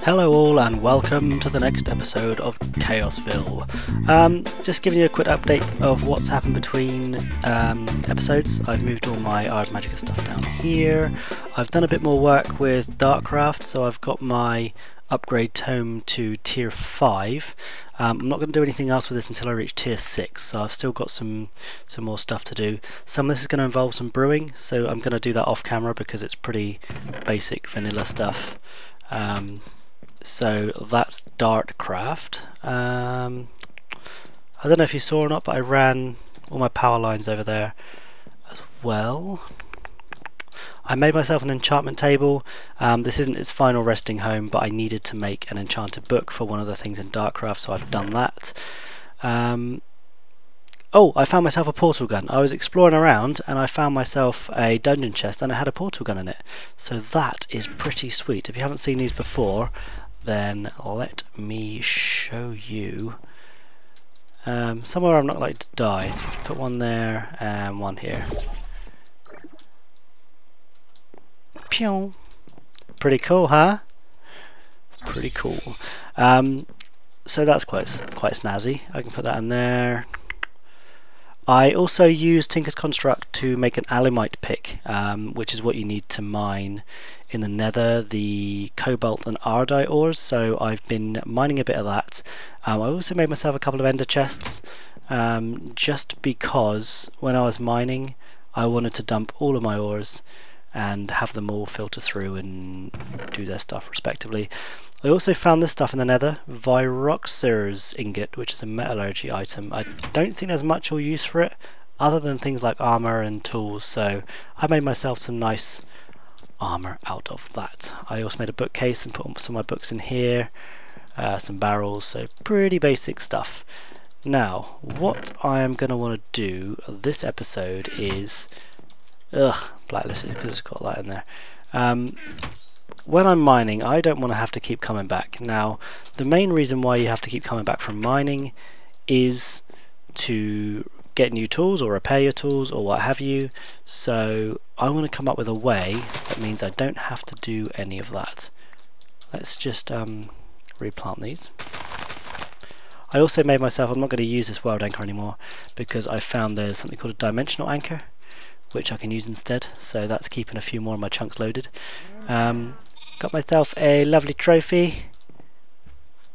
Hello all and welcome to the next episode of Chaosville. Just giving you a quick update of what's happened between episodes. I've moved all my Ars Magica stuff down here. I've done a bit more work with Darkcraft, so I've got my upgrade tome to tier 5. I'm not going to do anything else with this until I reach tier 6, so I've still got some more stuff to do. Some of this is going to involve some brewing, so I'm going to do that off camera because it's pretty basic vanilla stuff. So that's Darkcraft. I don't know if you saw or not, but I ran all my power lines over there as well. I made myself an enchantment table. This isn't its final resting home, but I needed to make an enchanted book for one of the things in Darkcraft, so I've done that. Oh, I found myself a portal gun. I was exploring around and I found myself a dungeon chest and it had a portal gun in it. So that is pretty sweet. If you haven't seen these before, then let me show you. Somewhere I'm not like to die. Let's put one there and one here. Pew! Pretty cool, huh? Pretty cool. So that's quite snazzy. I can put that in there. I also used Tinker's Construct to make an alumite pick, which is what you need to mine in the nether, the cobalt and ardite ores, so I've been mining a bit of that. I also made myself a couple of ender chests, just because when I was mining I wanted to dump all of my ores and have them all filter through and do their stuff respectively. I also found this stuff in the nether, Viroxer's ingot, which is a metallurgy item. I don't think there's much or use for it other than things like armor and tools, so I made myself some nice armor out of that. I also made a bookcase and put some of my books in here, some barrels, so pretty basic stuff. Now, what I am going to want to do this episode is blacklisted because it's got that in there. When I'm mining, I don't want to have to keep coming back. Now, the main reason why you have to keep coming back from mining is to get new tools or repair your tools or what have you. So I want to come up with a way that means I don't have to do any of that. Let's just replant these. I also made myself, I'm not going to use this world anchor anymore because I found there's something called a dimensional anchor which I can use instead, so that's keeping a few more of my chunks loaded. Got myself a lovely trophy.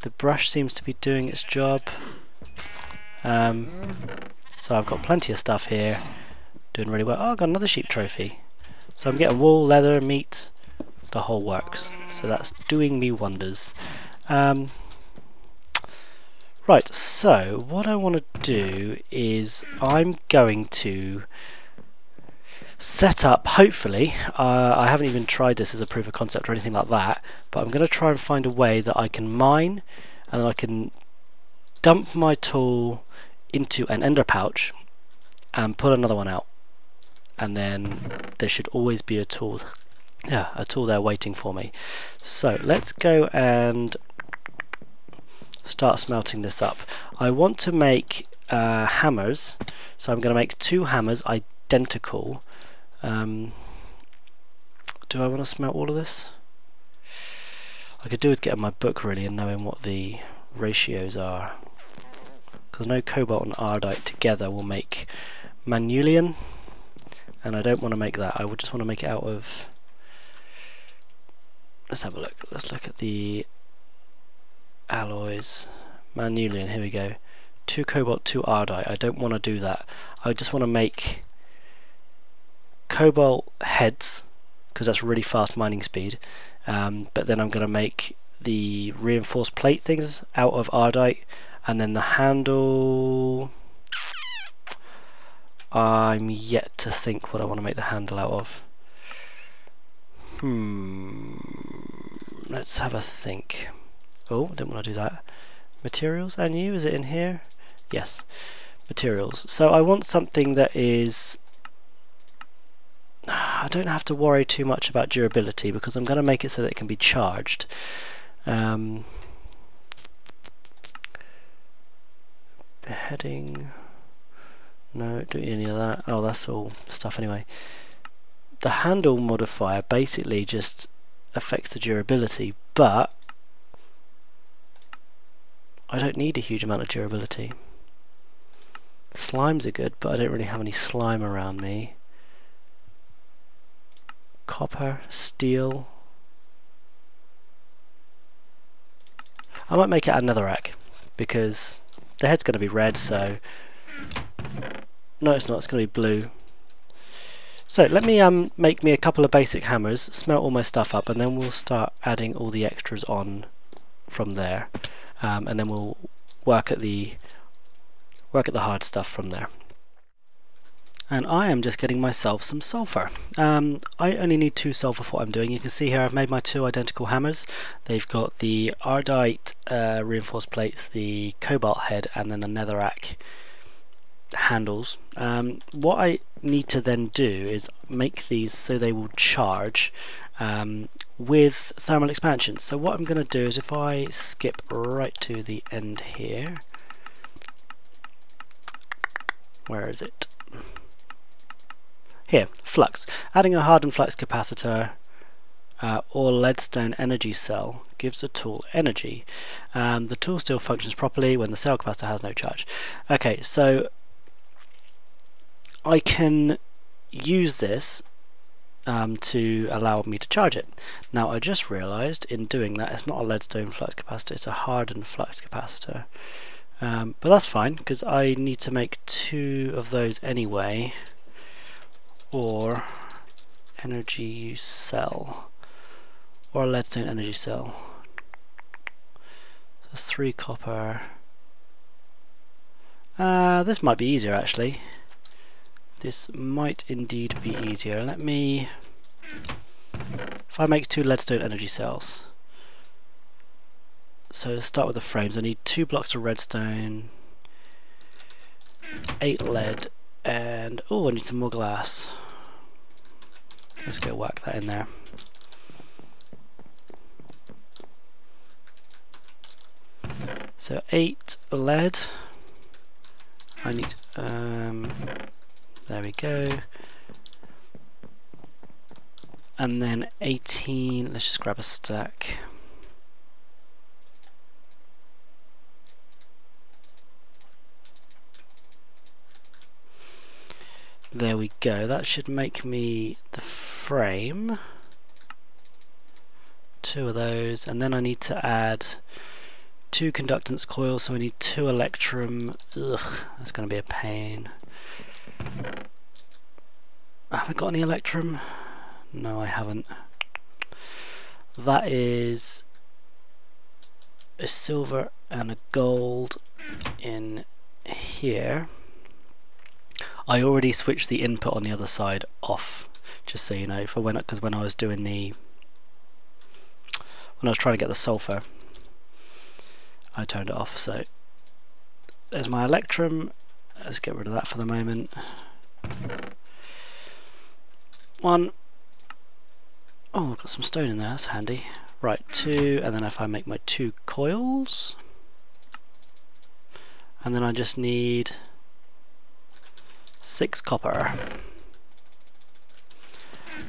The brush seems to be doing its job. So I've got plenty of stuff here, doing really well. Oh, I got another sheep trophy. So I'm getting wool, leather, meat, the whole works. So that's doing me wonders. Right, so what I want to do is I'm going to set up, hopefully, I haven't even tried this as a proof of concept or anything like that, but I'm going to try and find a way that I can mine and I can dump my tool into an ender pouch and pull another one out, and then there should always be a tool there waiting for me. So let's go and start smelting this up. I want to make hammers, so I'm going to make 2 hammers identical. Do I want to smelt all of this? I could do with getting my book really and knowing what the ratios are, because I know cobalt and ardite together will make manulian, and I don't want to make that. I would just want to make it out of, let's have a look. Let's look at the alloys. Manulian, here we go. 2 cobalt, 2 ardite. I don't want to do that. I just want to make cobalt heads because that's really fast mining speed, but then I'm going to make the reinforced plate things out of ardite, and then the handle, I'm yet to think what I want to make the handle out of. Let's have a think. Oh, I didn't want to do that. Materials, I knew, is it in here? Yes, materials. So I want something that is, I don't have to worry too much about durability because I'm going to make it so that it can be charged. Beheading, no, don't need any of that. Oh, that's all stuff anyway. The handle modifier basically just affects the durability, but I don't need a huge amount of durability. Slimes are good, but I don't really have any slime around me. Copper, steel. I might make it a netherrack because the head's going to be red, so no, it's not, it's going to be blue. So let me make me a couple of basic hammers, smelt all my stuff up, and then we'll start adding all the extras on from there, and then we'll work at the hard stuff from there. And I am just getting myself some sulfur. I only need 2 sulfur for what I'm doing. You can see here I've made my 2 identical hammers. They've got the ardite reinforced plates, the cobalt head, and then the netherrack handles. What I need to then do is make these so they will charge with thermal expansion. So what I'm going to do is, if I skip right to the end here, where is it? Here, flux. Adding a hardened flux capacitor or leadstone energy cell gives a tool energy. The tool still functions properly when the cell capacitor has no charge. Okay, so I can use this to allow me to charge it. Now I just realised in doing that it's not a leadstone flux capacitor, it's a hardened flux capacitor. But that's fine because I need to make 2 of those anyway, or energy cell, or a leadstone energy cell. So 3 copper. This might be easier actually. This might indeed be easier. Let me, if I make 2 leadstone energy cells. So let's start with the frames. I need 2 blocks of redstone, 8 lead, and oh, I need some more glass. Let's go whack that in there. So 8 lead. I need there we go. And then 18, let's just grab a stack. There we go, that should make me the frame. 2 of those, and then I need to add 2 conductance coils, so I need 2 electrum. Ugh, that's going to be a pain. Have I got any electrum? No, I haven't. That is a silver and a gold in here. I already switched the input on the other side off, just so you know, for when, because when I was doing the, when I was trying to get the sulfur, I turned it off. So there's my electrum. Let's get rid of that for the moment. 1. Oh, I've got some stone in there, that's handy. Right, 2, and then if I make my 2 coils, and then I just need 6 copper.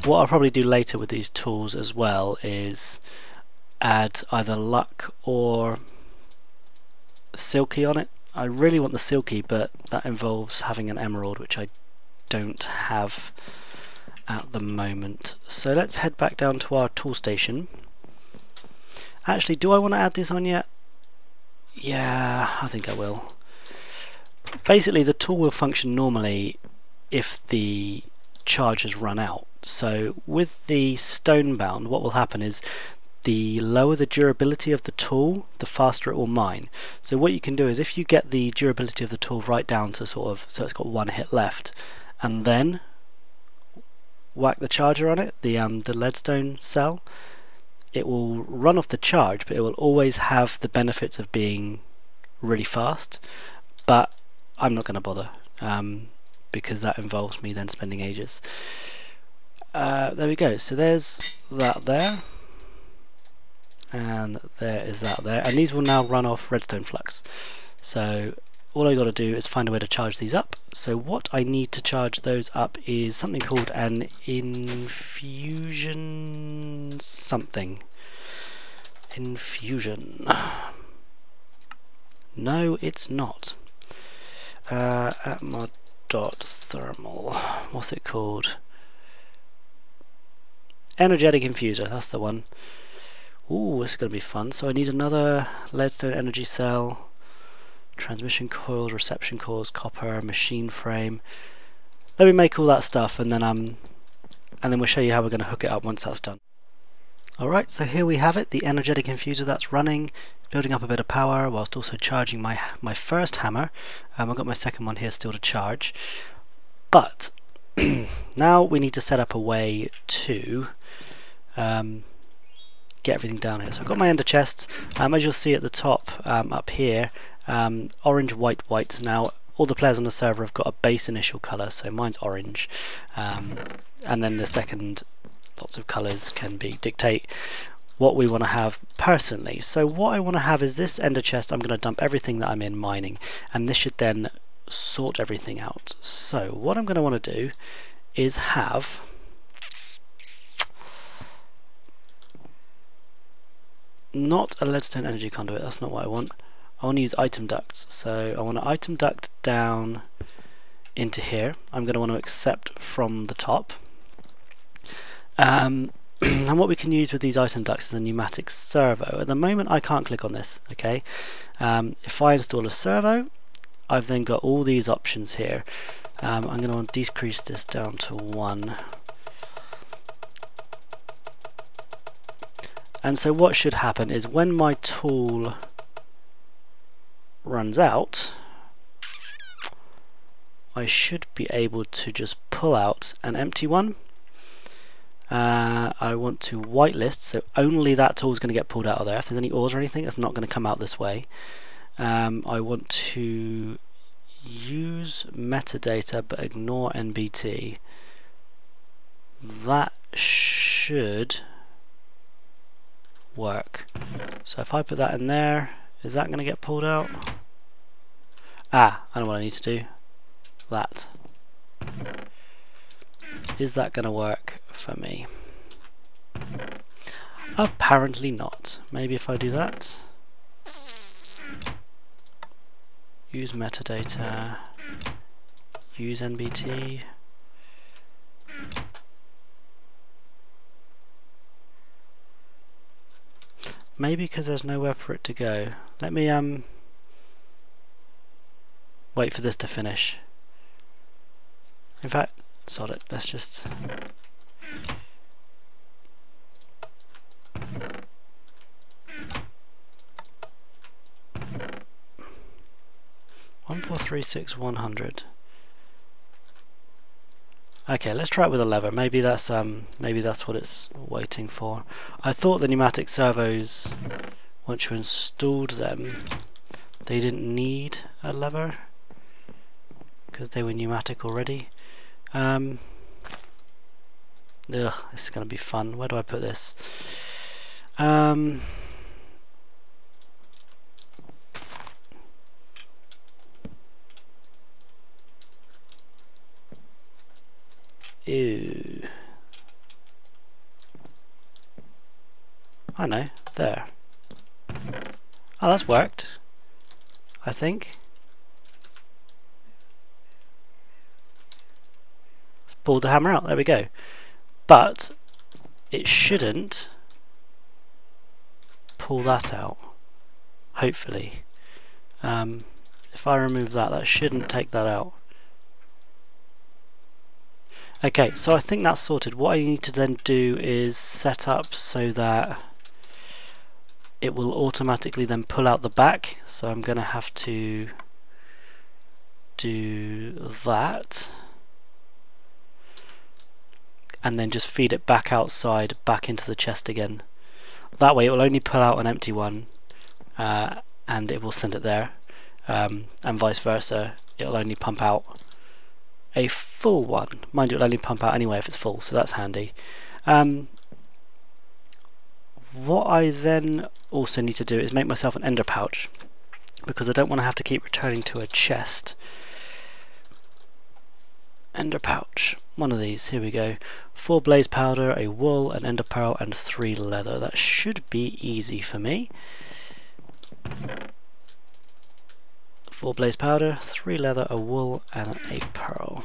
What I'll probably do later with these tools as well is add either luck or silky on it. I really want the silky, but that involves having an emerald, which I don't have at the moment. So let's head back down to our tool station. Actually, do I want to add this on yet? Yeah, I think I will. Basically, the tool will function normally if the charge has run out. So with the stone bound, what will happen is the lower the durability of the tool, the faster it will mine. So what you can do is, if you get the durability of the tool right down to sort of, so it's got 1 hit left, and then whack the charger on it, the leadstone cell, it will run off the charge, but it will always have the benefits of being really fast. But I'm not going to bother because that involves me then spending ages. There we go, so there's that there, and there is that there, and these will now run off redstone flux. So all I got to do is find a way to charge these up. So what I need to charge those up is something called an infusion something. Infusion. No, it's not. Atmo.thermal. What's it called? Energetic infuser, that's the one. Ooh, this is going to be fun. So I need another leadstone energy cell, transmission coils, reception coils, copper, machine frame. Let me make all that stuff, and then we'll show you how we're going to hook it up once that's done. Alright, so here we have it, the energetic infuser that's running, building up a bit of power whilst also charging my first hammer. I've got my second one here still to charge. But now we need to set up a way to get everything down here. So I've got my ender chests, as you'll see at the top up here, orange, white, white. Now all the players on the server have got a base initial colour, so mine's orange, and then the second lots of colours can dictate what we want to have personally. So what I want to have is this ender chest. I'm going to dump everything that I'm in mining, and this should then sort everything out. So what I'm going to want to do is have not a leadstone energy conduit, that's not what I want. I want to use item ducts. So I want to item duct down into here. I'm going to want to accept from the top. And what we can use with these item ducts is a pneumatic servo. At the moment I can't click on this, okay? If I install a servo, I've then got all these options here. I'm going to want to decrease this down to 1. And so what should happen is when my tool runs out, I should be able to just pull out an empty one. I want to whitelist, so only that tool is going to get pulled out of there. If there's any ores or anything, it's not going to come out this way. I want to use metadata but ignore NBT. That should work. So if I put that in there, is that going to get pulled out? I know what I need to do. That. Is that going to work for me? Apparently not. Maybe if I do that. Use metadata. Use NBT. Maybe because there's nowhere for it to go. Let me wait for this to finish. In fact, sod it, let's just 1436100. Okay, let's try it with a lever. Maybe that's what it's waiting for. I thought the pneumatic servos, once you installed them, they didn't need a lever because they were pneumatic already. Ugh, this is going to be fun. Where do I put this? Ew. I know, there. Oh, that's worked, I think. Let's pull the hammer out, there we go. But it shouldn't pull that out, hopefully. If I remove that, that shouldn't take that out. Okay, so I think that's sorted. What I need to then do is set up so that it will automatically then pull out the back. So I'm going to have to do that and then just feed it back outside, back into the chest again. That way it will only pull out an empty one and it will send it there, and vice versa, it'll only pump out a full one. Mind you, it'll only pump out anyway if it's full, so that's handy. What I then also need to do is make myself an ender pouch. because I don't want to have to keep returning to a chest. Ender pouch, one of these, here we go. 4 blaze powder, a wool, an ender pearl, and 3 leather. That should be easy for me. 4 blaze powder, 3 leather, a wool, and a pearl.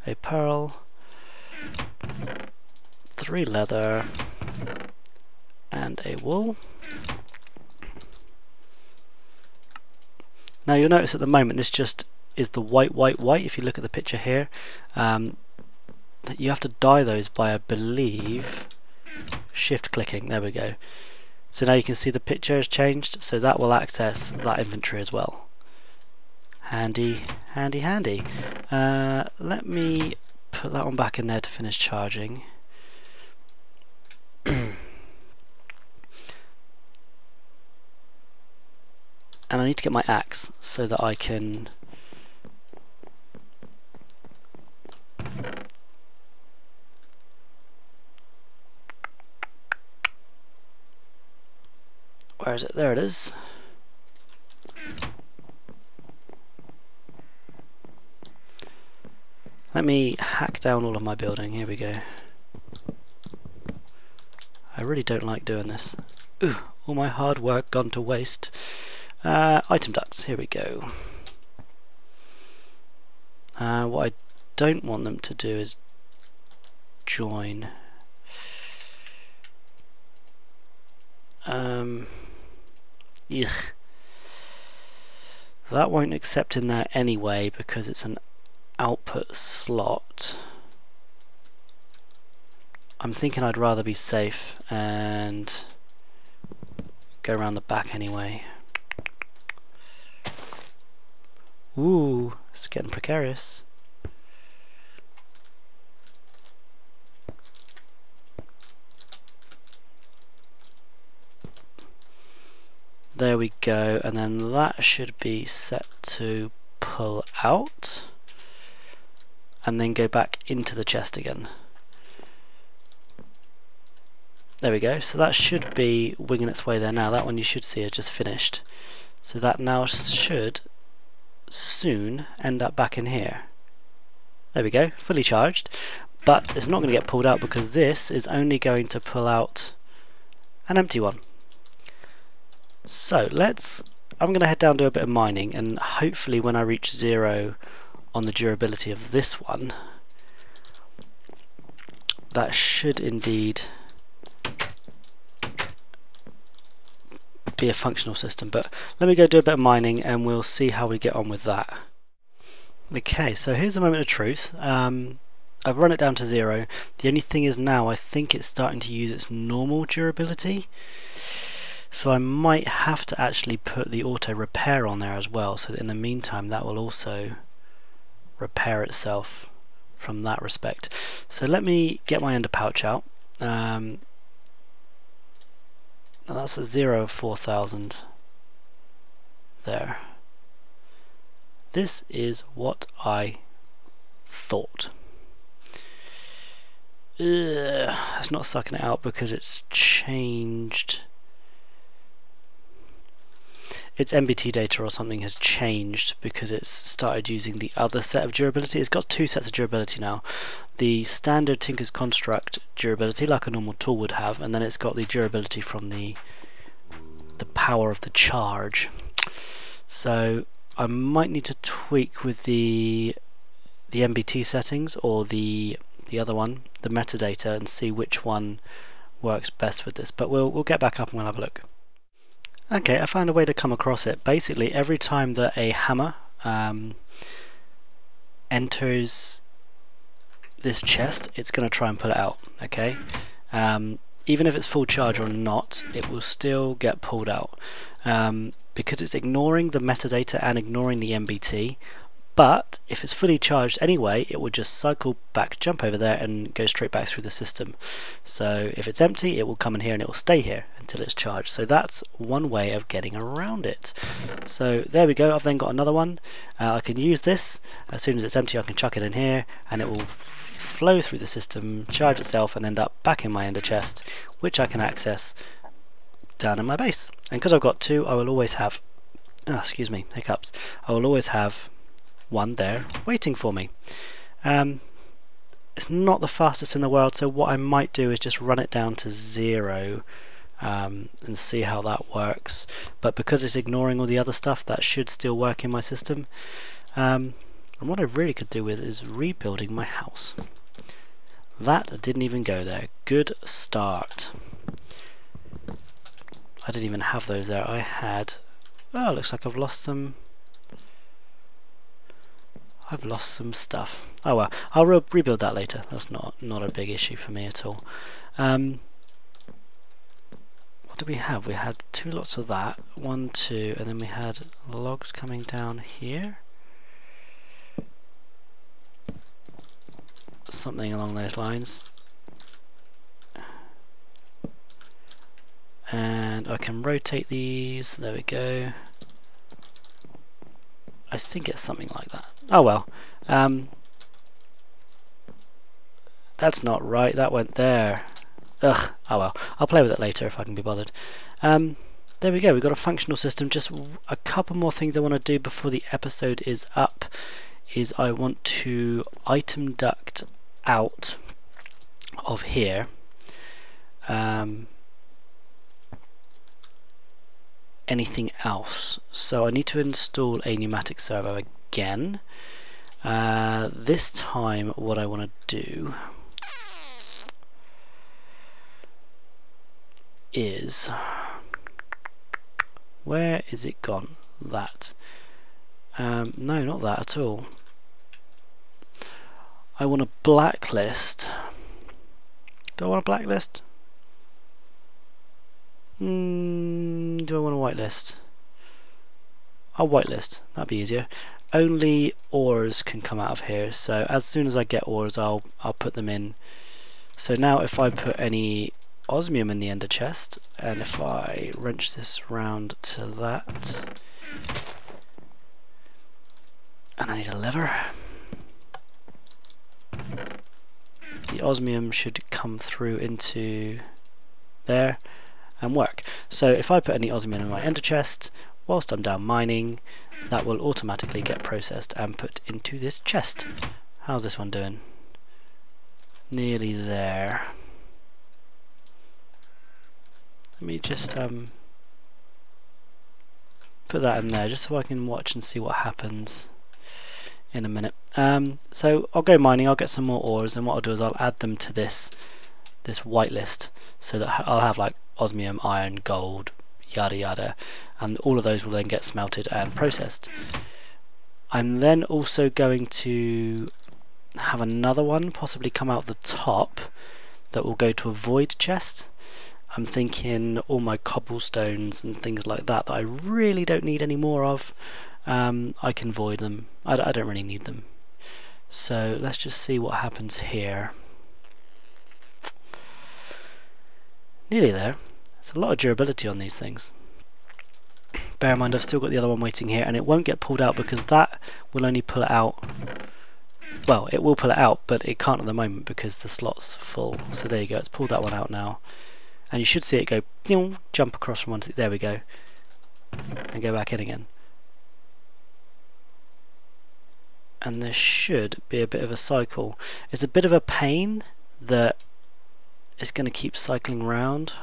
A pearl, 3 leather, and a wool. Now you'll notice at the moment this just is the white. If you look at the picture here, you have to dye those by, I believe, shift clicking. There we go. So now you can see the picture has changed, so that will access that inventory as well. Handy. Let me put that one back in there to finish charging. And I need to get my axe so that I can where is it? There it is. Let me hack down all of my building. Here we go. I really don't like doing this. Ooh, all my hard work gone to waste. Item ducts, here we go. What I don't want them to do is join. Yuck. That won't accept in there anyway because it's an output slot. I'm thinking I'd rather be safe and go around the back anyway. Ooh, it's getting precarious. There we go, and then that should be set to pull out and then go back into the chest again. There we go, so that should be winging its way there now. That one you should see is just finished. So that now should soon end up back in here. There we go, fully charged, but it's not going to get pulled out because this is only going to pull out an empty one. So I'm going to head down and do a bit of mining, and hopefully when I reach 0 on the durability of this one, that should indeed be a functional system. But let me go do a bit of mining and we'll see how we get on with that. Okay, so here's a moment of truth. I've run it down to 0. The only thing is now I think it's starting to use its normal durability. So I might have to actually put the auto repair on there as well, so that in the meantime that will also repair itself from that respect. So let me get my ender pouch out. That's a 0 of 4,000 there. This is what I thought. It's not sucking it out because it's changed. Its MBT data or something has changed because it's started using the other set of durability. It's got 2 sets of durability now. The standard Tinker's Construct durability, like a normal tool would have, and then it's got the durability from the power of the charge. So I might need to tweak with the MBT settings or the other one, the metadata, and see which one works best with this. But we'll get back up and we'll have a look. Okay, I found a way to come across it. Basically, every time that a hammer enters this chest, it's going to try and pull it out. Okay, even if it's full charge or not, it will still get pulled out because it's ignoring the metadata and ignoring the MBT. But if it's fully charged anyway, it will just cycle back, jump over there, and go straight back through the system. So if it's empty, it will come in here and it will stay here until it's charged. So that's one way of getting around it. So there we go. I've then got another one. I can use this. As soon as it's empty, I can chuck it in here and it will flow through the system, charge itself, and end up back in my ender chest, which I can access down in my base. And because I've got 2, I will always have excuse me, hiccups, I will always have one there waiting for me. It's not the fastest in the world, so what I might do is just run it down to 0 and see how that works, but because it's ignoring all the other stuff, that should still work in my system. And what I really could do with is rebuilding my house. That didn't even go there. Good start. I didn't even have those there. I had... oh, looks like I've lost some stuff. Oh well, I'll rebuild that later. That's not a big issue for me at all. What did we have? We had 2 lots of that. 1, 2, and then we had logs coming down here. Something along those lines. And I can rotate these. There we go. I think it's something like that. Oh well. That's not right. That went there. Ugh. Oh well. I'll play with it later if I can be bothered. There we go. We've got a functional system. Just a couple more things I want to do before the episode is up. Is I want to item duct out of here. Anything else. So I need to install a pneumatic servo again. This time what I want to do is, where is it gone? That. No, not that at all. I want a blacklist. Do I want a blacklist? Do I want a whitelist? I'll whitelist, that'd be easier. Only ores can come out of here, so as soon as I get ores I'll put them in. So now if I put any osmium in the ender chest, and if I wrench this round to that, and I need a lever, the osmium should come through into there and work. So if I put any osmium in my ender chest whilst I'm down mining, that will automatically get processed and put into this chest. How's this one doing? Nearly there. Let me just put that in there just so I can watch and see what happens in a minute. So I'll go mining, I'll get some more ores, and what I'll do is I'll add them to this whitelist so that I'll have like osmium, iron, gold, yada yada, and all of those will then get smelted and processed. I'm then also going to have another one possibly come out the top that will go to a void chest. I'm thinking all my cobblestones and things like that I really don't need any more of, I can void them. I don't really need them. So let's just see what happens here. Nearly there. There's a lot of durability on these things. Bear in mind I've still got the other one waiting here, and it won't get pulled out because that will only pull it out. Well, it will pull it out, but it can't at the moment because the slot's full. So there you go, it's pulled that one out now. And you should see it go, jump across from one to, there we go, and go back in again. And there should be a bit of a cycle. It's a bit of a pain that it's going to keep cycling round.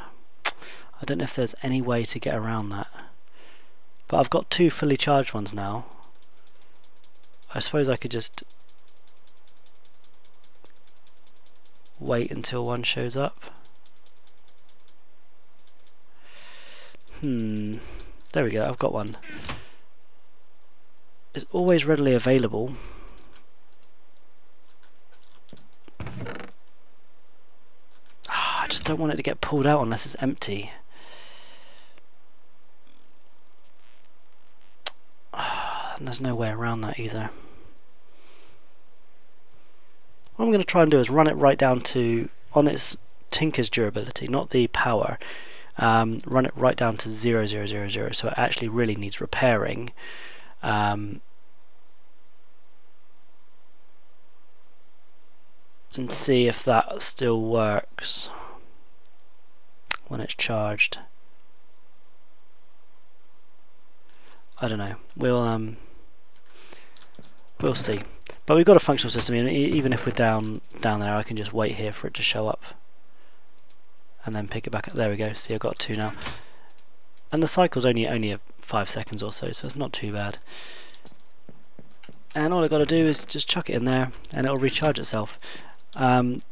I don't know if there's any way to get around that. But I've got 2 fully charged ones now. I suppose I could just wait until one shows up. There we go, I've got one. It's always readily available. I just don't want it to get pulled out unless it's empty. And there's no way around that either. What I'm going to try and do is run it right down to, on its Tinker's durability, not the power, run it right down to 0,000, so it actually really needs repairing. And see if that still works when it's charged. I don't know. We'll see. But we've got a functional system. Even if we're down there, I can just wait here for it to show up, and then pick it back up. There we go. See, I've got 2 now, and the cycle's only 5 seconds or so, so it's not too bad. And all I've got to do is just chuck it in there, and it'll recharge itself.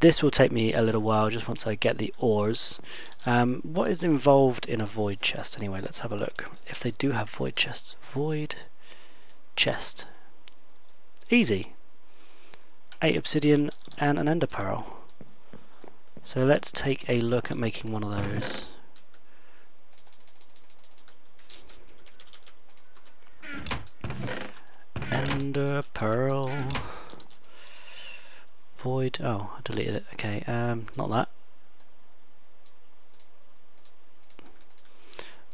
This will take me a little while, just once I get the ores. What is involved in a void chest anyway? Let's have a look. If they do have void chests. Void chest. Easy. 8 obsidian and an ender pearl. So let's take a look at making one of those. Ender pearl. Void. Oh, I deleted it. Okay, not that.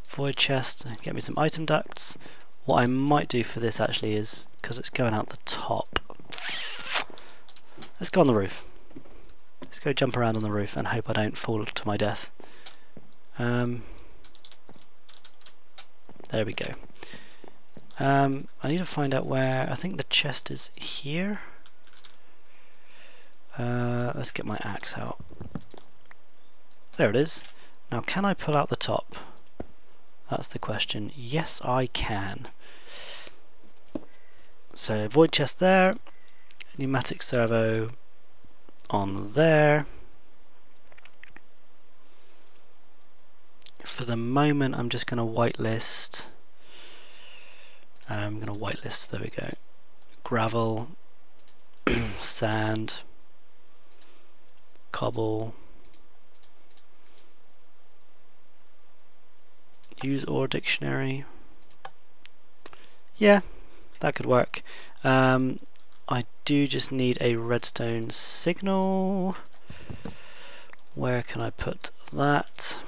Void chest. Get me some item ducts. What I might do for this actually is, because it's going out the top, let's go on the roof. Let's go jump around on the roof and hope I don't fall to my death. There we go. I need to find out where. I think the chest is here. Let's get my axe out. There it is. Now, can I pull out the top? That's the question. Yes, I can. So, void chest there. Pneumatic servo on there. For the moment, I'm just going to whitelist. I'm going to whitelist. There we go. Gravel, sand, cobble. Use ore dictionary. Yeah, that could work. I do just need a redstone signal. Where can I put that?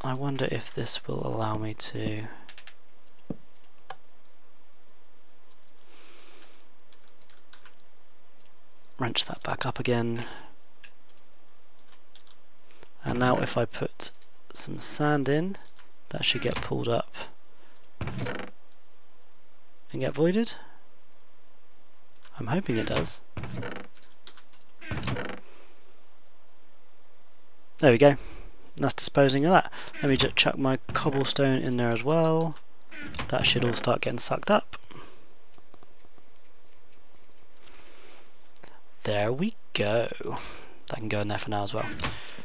I wonder if this will allow me to wrench that back up again. And now if I put some sand in, that should get pulled up and get voided. I'm hoping it does. There we go. That's disposing of that. Let me just chuck my cobblestone in there as well. That should all start getting sucked up. There we go. That can go in there for now as well.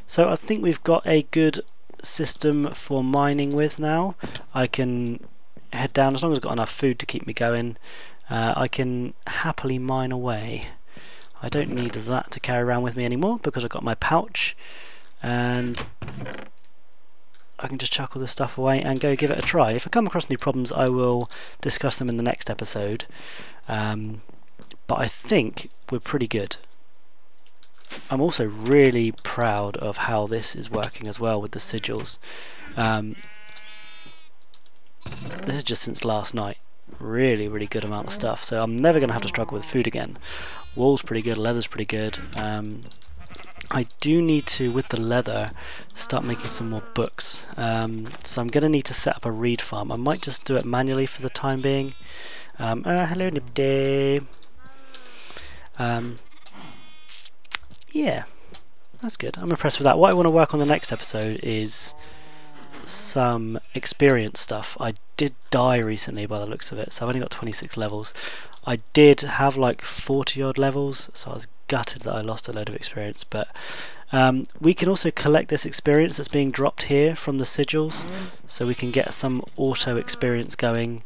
So I think we've got a good system for mining with now. I can head down, as long as I've got enough food to keep me going. I can happily mine away. I don't need that to carry around with me anymore because I've got my pouch, and I can just chuck all this stuff away and go give it a try. If I come across any problems, I will discuss them in the next episode, but I think we're pretty good. I'm also really proud of how this is working as well with the sigils. This is just since last night. Really good amount of stuff, so I'm never going to have to struggle with food again. Wool's pretty good, leather's pretty good. I do need to, with the leather, start making some more books. So I'm going to need to set up a reed farm. I might just do it manually for the time being. Hello Nibday. Yeah, that's good. I'm impressed with that. What I want to work on the next episode is some experience stuff. I did die recently by the looks of it, so I've only got 26 levels. I did have like 40 odd levels, so I was gutted that I lost a load of experience, but we can also collect this experience that's being dropped here from the sigils, so we can get some auto experience going,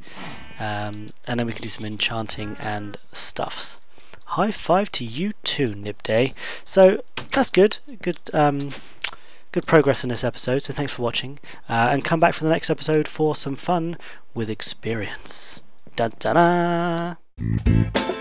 and then we can do some enchanting and stuffs. High five to you too, Nibday. So that's good. Good progress in this episode, so thanks for watching, and come back for the next episode for some fun with experience. Da da da!